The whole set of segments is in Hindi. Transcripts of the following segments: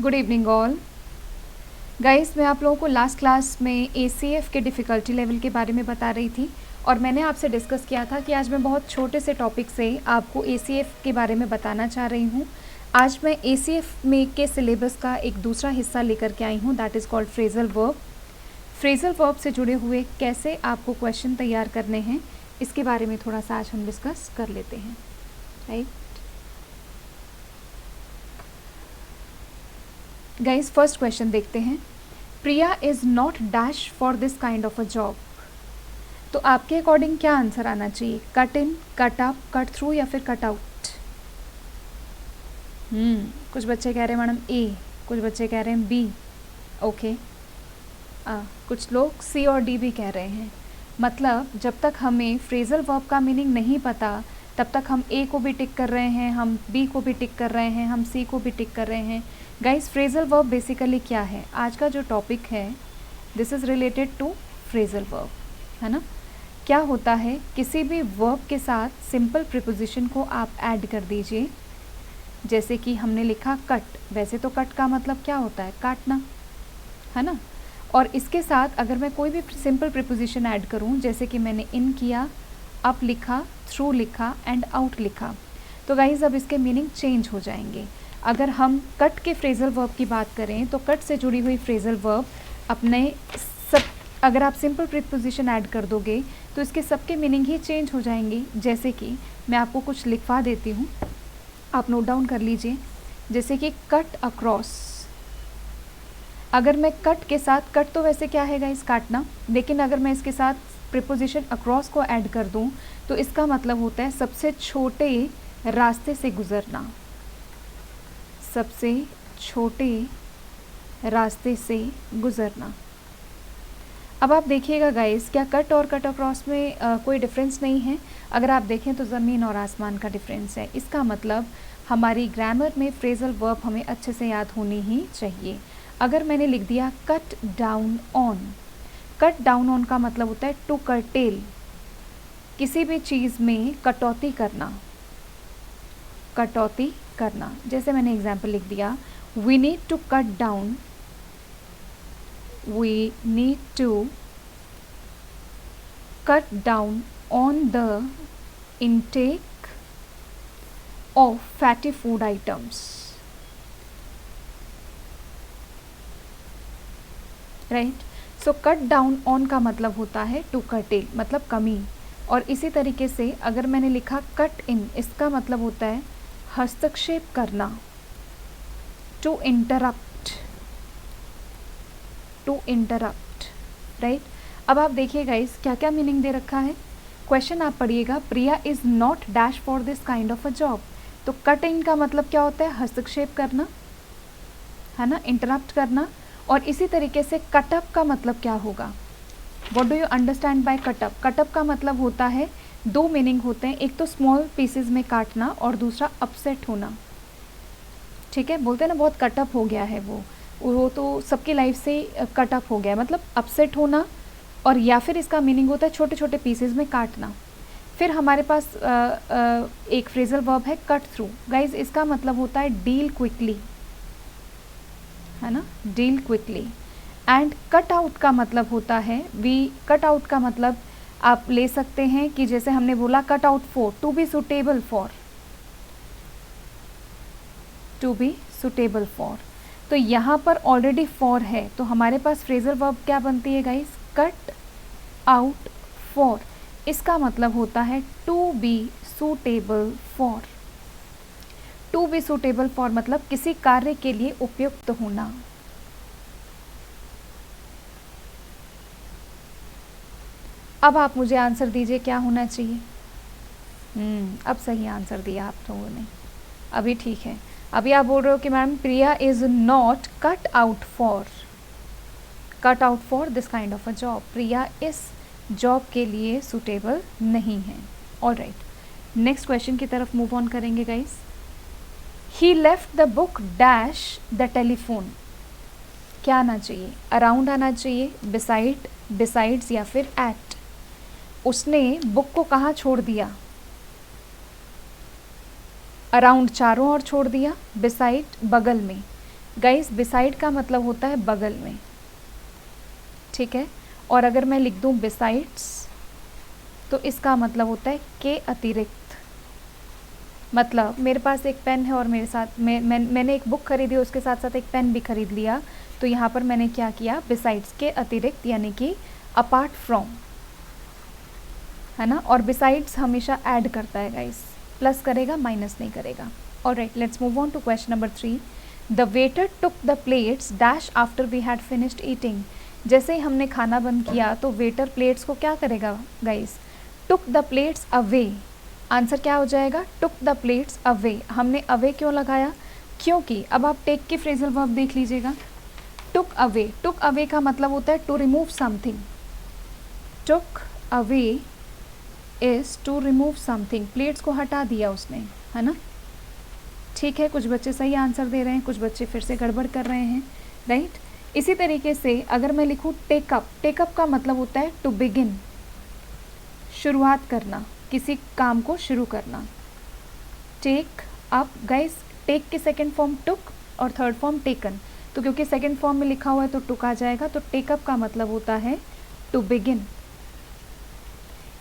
Good evening all guys. मैं आप लोगों को लास्ट क्लास में ACF के डिफ़िकल्टी लेवल के बारे में बता रही थी और मैंने आपसे डिस्कस किया था कि आज मैं बहुत छोटे से टॉपिक से आपको ACF के बारे में बताना चाह रही हूँ। आज मैं ACF में के सिलेबस का एक दूसरा हिस्सा लेकर के आई हूँ, that is called phrasal verb. Phrasal verb से जुड़े हुए कैसे आपको क्वेश्चन तैयार करने हैं इसके बारे में थोड़ा सा आज हम डिस्कस कर लेते हैं, राइट गाइस। फर्स्ट क्वेश्चन देखते हैं। Priya is not dash for this kind of a job. तो आपके अकॉर्डिंग क्या आंसर आना चाहिए? Cut in, cut up, cut through या फिर कट आउट? कुछ बच्चे कह रहे हैं मैडम ए, कुछ बच्चे कह रहे हैं बी, ओके। कुछ लोग सी और डी भी कह रहे हैं। मतलब जब तक हमें फ्रेजल वर्ब का मीनिंग नहीं पता तब तक हम ए को भी टिक कर रहे हैं, हम बी को भी टिक कर रहे हैं, हम सी को भी टिक कर रहे हैं। गाइस, फ्रेजल वर्ब बेसिकली क्या है? आज का जो टॉपिक है this is related to phrasal verb, है ना। क्या होता है, किसी भी वर्ब के साथ सिंपल प्रीपोजिशन को आप ऐड कर दीजिए। जैसे कि हमने लिखा कट, वैसे तो कट का मतलब क्या होता है? काटना, है ना। और इसके साथ अगर मैं कोई भी सिंपल प्रीपोजिशन ऐड करूं, जैसे कि मैंने इन किया, अप लिखा, थ्रू लिखा एंड आउट लिखा, तो गाइज अब इसके मीनिंग चेंज हो जाएंगे। अगर हम कट के फ्रेजल वर्ब की बात करें तो कट से जुड़ी हुई फ्रेजल वर्ब अपने सब, अगर आप सिंपल प्रीपोजिशन ऐड कर दोगे तो इसके सबके मीनिंग ही चेंज हो जाएंगे। जैसे कि मैं आपको कुछ लिखवा देती हूँ, आप नोट डाउन कर लीजिए। जैसे कि कट अक्रॉस, अगर मैं कट के साथ, कट तो वैसे क्या है गाइस? काटना, लेकिन अगर मैं इसके साथ प्रीपोजिशन अक्रॉस को ऐड कर दूं तो इसका मतलब होता है सबसे छोटे रास्ते से गुजरना, सबसे छोटे रास्ते से गुजरना। अब आप देखिएगा गाइस, क्या कट और कट अक्रॉस में कोई डिफरेंस नहीं है? अगर आप देखें तो ज़मीन और आसमान का डिफरेंस है। इसका मतलब हमारी ग्रामर में फ्रेजल वर्ब हमें अच्छे से याद होनी ही चाहिए। अगर मैंने लिख दिया cut down on, cut down on का मतलब होता है टू कर्टेल, किसी भी चीज़ में कटौती करना, कटौती करना। जैसे मैंने एग्जाम्पल लिख दिया, we need to cut down, we need to cut down on the intake of fatty food items, right. So cut down on का मतलब होता है टू कर्टेल, मतलब कमी। और इसी तरीके से अगर मैंने लिखा कट इन, इसका मतलब होता है हस्तक्षेप करना, to interrupt, to interrupt, right. अब आप देखिए गाइस, क्या क्या मीनिंग दे रखा है। क्वेश्चन आप पढ़िएगा, Priya is not dash for this kind of a job. तो कट इन का मतलब क्या होता है? हस्तक्षेप करना, है ना, इंटरप्ट करना। और इसी तरीके से कटअप का मतलब क्या होगा? What do you understand by cut up? Cut up का मतलब होता है, दो मीनिंग होते हैं, एक तो स्मॉल पीसेज में काटना और दूसरा अपसेट होना, ठीक है। बोलते हैं ना बहुत कटअप हो गया है, वो तो सबकी लाइफ से कटअप हो गया है, मतलब अपसेट होना। और या फिर इसका मीनिंग होता है छोटे छोटे पीसेज में काटना। फिर हमारे पास एक फ्रेजल वर्ब है कट थ्रू। गाइज, इसका मतलब होता है डील क्विकली, है ना, deal quickly. And cut out का मतलब होता है, कट आउट का मतलब आप ले सकते हैं कि जैसे हमने बोला cut out for, to be suitable for, to be suitable for. तो यहाँ पर ऑलरेडी फॉर है, तो हमारे पास फ्रेजल वर्ब क्या बनती है गाइस? Cut out for. इसका मतलब होता है to be suitable for. To be suitable for मतलब किसी कार्य के लिए उपयुक्त होना। अब आप मुझे आंसर दीजिए, क्या होना चाहिए? अब सही आंसर दिया आप लोगों ने, अभी ठीक है। अभी आप बोल रहे हो कि ma'am Priya is not cut out for this kind of a job. Priya इस जॉब के लिए सूटेबल नहीं है। ऑलराइट, नेक्स्ट क्वेश्चन की तरफ मूव ऑन करेंगे guys. He left the book dash the telephone. क्या आना चाहिए? अराउंड आना चाहिए, बिसाइड, बिसाइड्स या फिर एट। उसने बुक को कहाँ छोड़ दिया? अराउंड चारों ओर छोड़ दिया, बिसाइड बगल में, गाइस बिसाइड का मतलब होता है बगल में, ठीक है। और अगर मैं लिख दूँ बिसाइड्स तो इसका मतलब होता है के अतिरिक्त। मतलब मेरे पास एक पेन है और मेरे साथ मैंने एक बुक खरीदी, उसके साथ साथ एक पेन भी खरीद लिया, तो यहाँ पर मैंने क्या किया, बिसाइड्स के अतिरिक्त यानी कि अपार्ट फ्रॉम, है ना। और बिसाइड्स हमेशा ऐड करता है गाइस, प्लस करेगा माइनस नहीं करेगा। Alright, let's move on to question number 3। The waiter took the plates dash after we had finished eating. जैसे ही हमने खाना बंद किया तो वेटर प्लेट्स को क्या करेगा guys, took the plates away. Answer क्या हो जाएगा, टुक द प्लेट्स अवे। हमने अवे क्यों लगाया, क्योंकि अब आप टेक के फ्रेजल वर्ब देख लीजिएगा। टुक अवे, टुक अवे का मतलब होता है to remove something. Took away is to remove something, plates को हटा दिया उसने, है ना। ठीक है, कुछ बच्चे सही आंसर दे रहे हैं, कुछ बच्चे फिर से गड़बड़ कर रहे हैं, राइट। इसी तरीके से अगर मैं लिखूँ टेकअप, टेकअप का मतलब होता है टू बिगिन, शुरुआत करना, किसी काम को शुरू करना। टेक अप गाइस, टेक के सेकंड फॉर्म टुक और थर्ड फॉर्म टेकन, तो क्योंकि सेकंड फॉर्म में लिखा हुआ है तो टुक आ जाएगा, तो टेकअप का मतलब होता है टू बिगिन।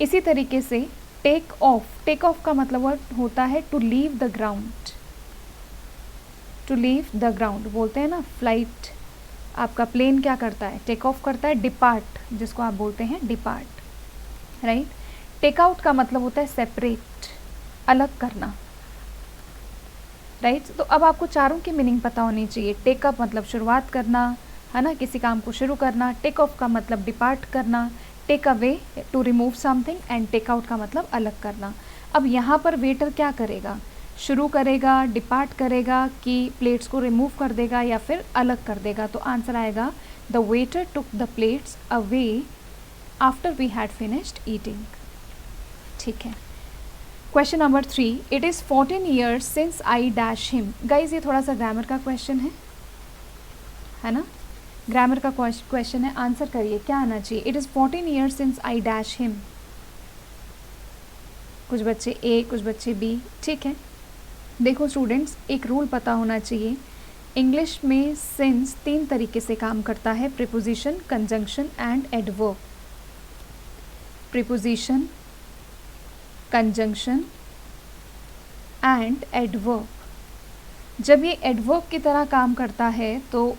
इसी तरीके से टेक ऑफ, टेक ऑफ का मतलब होता है to leave the ground. To leave the ground बोलते हैं ना, फ्लाइट आपका प्लेन क्या करता है, टेक ऑफ करता है, डिपार्ट जिसको आप बोलते हैं डिपार्ट, राइट। टेक आउट का मतलब होता है सेपरेट, अलग करना, राइट। तो अब आपको चारों की मीनिंग पता होनी चाहिए। टेक अप मतलब शुरुआत करना, है ना, किसी काम को शुरू करना। टेक ऑफ का मतलब डिपार्ट करना, take away to remove something, and take out का मतलब अलग करना। अब यहाँ पर वेटर क्या करेगा, शुरू करेगा, डिपार्ट करेगा, कि प्लेट्स को रिमूव कर देगा या फिर अलग कर देगा। तो आंसर आएगा the waiter took the plates away after we had finished eating. ठीक है, question number 3, it is 14 years since I dash him. Guys ये थोड़ा सा ग्रामर का क्वेश्चन है ना, ग्रामर का क्वेश्चन है। आंसर करिए क्या आना चाहिए, it is 14 years since I dash him. कुछ बच्चे ए, कुछ बच्चे बी, ठीक है। देखो स्टूडेंट्स, एक रूल पता होना चाहिए, इंग्लिश में सिंस 3 तरीके से काम करता है, preposition, conjunction and adverb. Preposition, conjunction and adverb. जब ये एडवर्ब की तरह काम करता है तो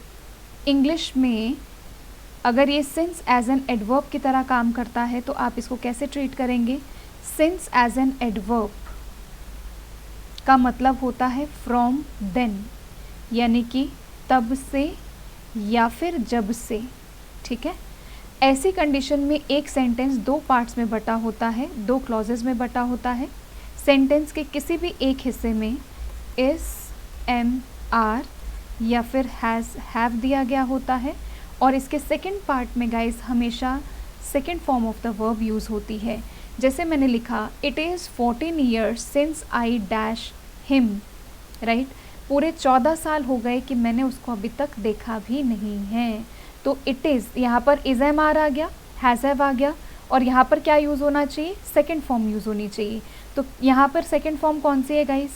इंग्लिश में अगर ये सिंस एज एन एडवर्ब की तरह काम करता है तो आप इसको कैसे ट्रीट करेंगे, सिंस एज एन एडवर्ब का मतलब होता है फ्रॉम देन, यानी कि तब से या फिर जब से, ठीक है। ऐसी कंडीशन में एक सेंटेंस 2 पार्ट्स में बटा होता है, 2 क्लॉजेज में बटा होता है। सेंटेंस के किसी भी एक हिस्से में इस, एम, आर या फिर हैज़, हैव दिया गया होता है, और इसके सेकंड पार्ट में गाइस हमेशा second form of the verb use होती है। जैसे मैंने लिखा it is 14 years since I dash him, right. पूरे 14 साल हो गए कि मैंने उसको अभी तक देखा भी नहीं है। तो इट इज़, यहाँ पर इज़ एम आर आ गया, हैज़ हैव आ गया, और यहाँ पर क्या यूज़ होना चाहिए, सेकंड फॉर्म यूज़ होनी चाहिए। तो यहाँ पर सेकंड फॉर्म कौन सी है गाइस,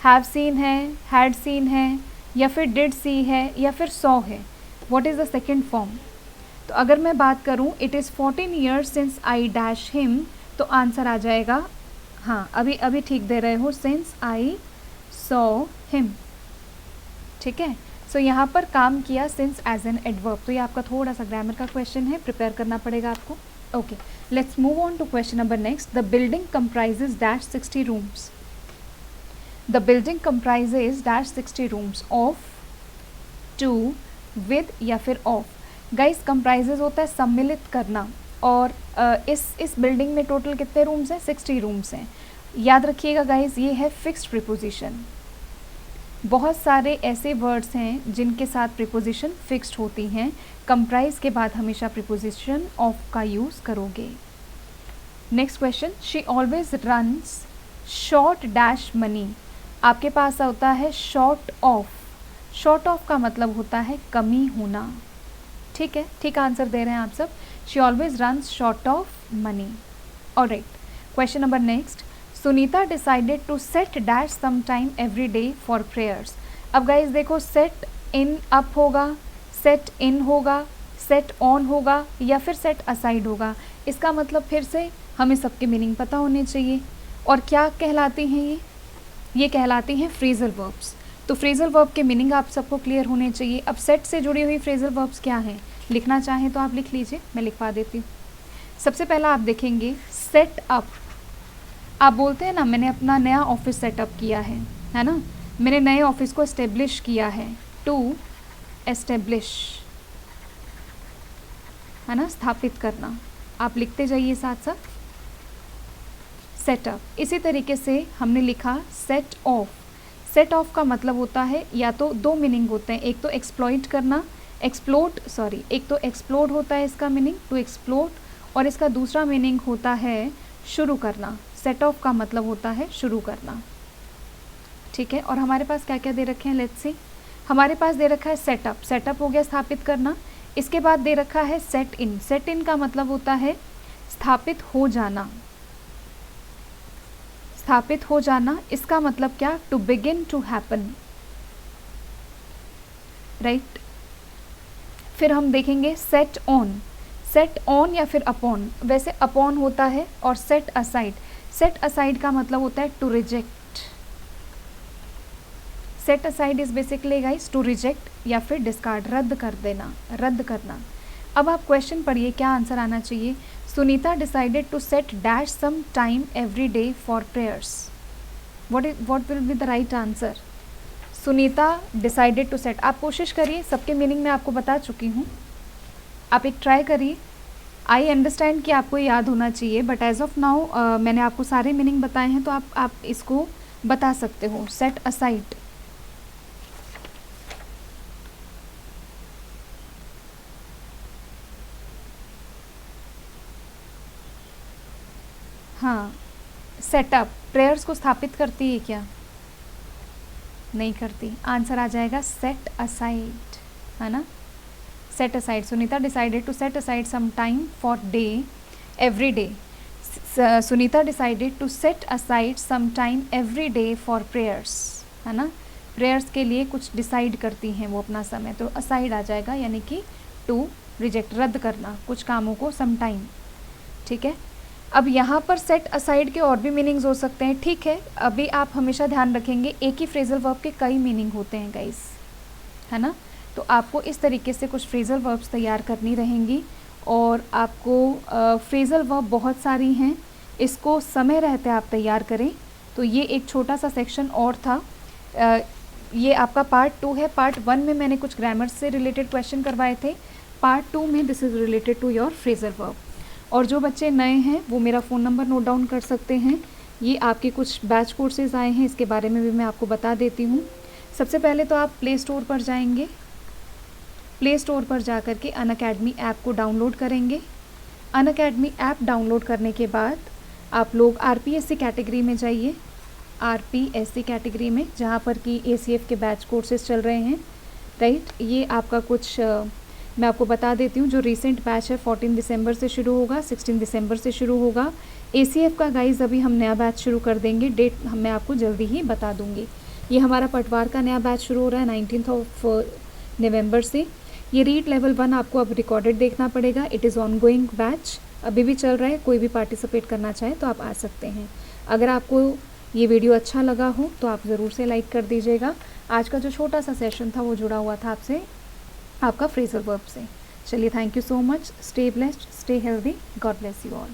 हैव सीन है, हैड सीन है, या फिर डिड सी है, या फिर सॉ है। What is the second form. तो अगर मैं बात करूँ it is 14 years since I dash him, तो आंसर आ जाएगा, हाँ अभी ठीक दे रहे हो, सिंस आई सॉ हिम, ठीक है। सो यहाँ पर काम किया सिंस एज एन एडवर्ब। तो ये आपका थोड़ा सा ग्रामर का क्वेश्चन है, प्रिपेयर करना पड़ेगा आपको। Okay, let's move on to question number next. The building comprises dash 60 rooms. The building comprises dash 60 rooms of, to, with या फिर ऑफ। गाइस कंप्राइजेज होता है सम्मिलित करना, और इस बिल्डिंग में टोटल कितने रूम्स हैं, 60 रूम्स हैं। याद रखिएगा गाइस, ये है फिक्स्ड प्रीपोजिशन। बहुत सारे ऐसे वर्ड्स हैं जिनके साथ प्रीपोजिशन फिक्स्ड होती हैं। कंप्राइज के बाद हमेशा प्रीपोजिशन ऑफ का यूज़ करोगे। Next question, she always runs short dash money. आपके पास होता है शॉर्ट ऑफ। शॉर्ट ऑफ का मतलब होता है कमी होना, ठीक है, ठीक आंसर दे रहे हैं आप सब। She always runs short of money. Alright, question number next, Sunita decided to set dash some time every day for prayers. अब गाइज देखो, सेट इन अप होगा, सेट इन होगा, सेट ऑन होगा या फिर सेट असाइड होगा। इसका मतलब फिर से हमें सबके मीनिंग पता होने चाहिए। और क्या कहलाती हैं ये कहलाती हैं फ्रेजल वर्ब्स। तो फ्रेजल वर्ब के मीनिंग आप सबको क्लियर होने चाहिए। अब सेट से जुड़ी हुई फ्रेजल वर्ब्स क्या हैं, लिखना चाहें तो आप लिख लीजिए, मैं लिखवा देती हूँ। सबसे पहला आप देखेंगे सेट अप। आप बोलते हैं ना मैंने अपना नया ऑफिस सेटअप किया है ना, मैंने नए ऑफिस को एस्टेब्लिश किया है, टू एस्टेब्लिश, है ना, स्थापित करना। आप लिखते जाइए साथ साथ सेटअप। इसी तरीके से हमने लिखा सेट ऑफ। सेट ऑफ का मतलब होता है, या तो दो मीनिंग होते हैं, एक तो एक्सप्लॉइट करना, एक तो एक्सप्लोड होता है इसका मीनिंग, टू एक्सप्लोड, और इसका दूसरा मीनिंग होता है शुरू करना। सेट ऑफ का मतलब होता है शुरू करना, ठीक है। और हमारे पास क्या क्या दे रखे हैं, लेट्स सी। हमारे पास दे रखा है सेटअप, सेटअप हो गया स्थापित करना। इसके बाद दे रखा है सेट इन। सेट इन का मतलब होता है स्थापित हो जाना, स्थापित हो जाना। इसका मतलब क्या, to begin to happen, right. फिर हम देखेंगे सेट ऑन। सेट ऑन या फिर अपॉन, वैसे अपॉन होता है। और सेट असाइड, सेट असाइड का मतलब होता है to reject. Set aside is basically guys to reject या फिर डिस्कार्ड, रद्द कर देना, रद्द करना। अब आप क्वेश्चन पढ़िए, क्या आंसर आना चाहिए। Sunita decided to set dash some time every day for prayers. What will be the right answer. Sunita decided to set. आप कोशिश करिए, सबके मीनिंग मैं आपको बता चुकी हूँ, आप एक ट्राई करिए। आई अंडरस्टैंड कि आपको याद होना चाहिए, बट एज ऑफ नाउ मैंने आपको सारे मीनिंग बताए हैं, तो आप इसको बता सकते हो। सेट असाइड, हाँ। सेटअप प्रेयर्स को स्थापित करती है क्या, नहीं करती। आंसर आ जाएगा सेट असाइड, है ना। Set aside, Sunita decided to set aside some time for day every day. Sunita decided to set aside some time every day for prayers, है ना। प्रेयर्स के लिए कुछ डिसाइड करती हैं वो अपना समय, तो असाइड आ जाएगा, यानी कि टू रिजेक्ट, रद्द करना कुछ कामों को, सम टाइम, ठीक है। अब यहाँ पर सेट असाइड के और भी मीनिंग्स हो सकते हैं, ठीक है। अभी आप हमेशा ध्यान रखेंगे एक ही फ्रेजल वर्ब के कई मीनिंग होते हैं गाइस, है ना। तो आपको इस तरीके से कुछ फ्रेजल वर्ब्स तैयार करनी रहेंगी। और आपको फ्रेजल वर्ब बहुत सारी हैं, इसको समय रहते आप तैयार करें। तो ये एक छोटा सा सेक्शन और था, ये आपका पार्ट 2 है। पार्ट 1 में मैंने कुछ ग्रामर से रिलेटेड क्वेश्चन करवाए थे, पार्ट 2 में this is related to your phrasal verb. और जो बच्चे नए हैं वो मेरा फ़ोन नंबर नोट डाउन कर सकते हैं। ये आपके कुछ बैच कोर्सेज़ आए हैं, इसके बारे में भी मैं आपको बता देती हूँ। सबसे पहले तो आप प्ले स्टोर पर जाएंगे, प्ले स्टोर पर जा कर के अनअकैडमी ऐप को डाउनलोड करेंगे। अनअकैडमी ऐप डाउनलोड करने के बाद आप लोग आरपीएससी कैटेगरी में जाइए, आरपीएससी कैटेगरी में, जहाँ पर कि एसीएफ के बैच कोर्सेज चल रहे हैं, राइट। ये आपका कुछ मैं आपको बता देती हूँ, जो रीसेंट बैच है 14 दिसंबर से शुरू होगा, 16 दिसंबर से शुरू होगा। एसीएफ का गाइज़ अभी हम नया बैच शुरू कर देंगे, डेट मैं आपको जल्दी ही बता दूँगी। ये हमारा पटवार का नया बैच शुरू हो रहा है 19 नवंबर से। ये रीड लेवल 1 आपको अब रिकॉर्डेड देखना पड़ेगा, it is on going batch, अभी भी चल रहा है। कोई भी पार्टिसिपेट करना चाहे तो आप आ सकते हैं। अगर आपको ये वीडियो अच्छा लगा हो तो आप ज़रूर से लाइक कर दीजिएगा। आज का जो छोटा सा सेशन था वो जुड़ा हुआ था आपसे, आपका फ्रेजल वर्ब से। चलिए, thank you so much, stay blessed, stay healthy, God bless you all.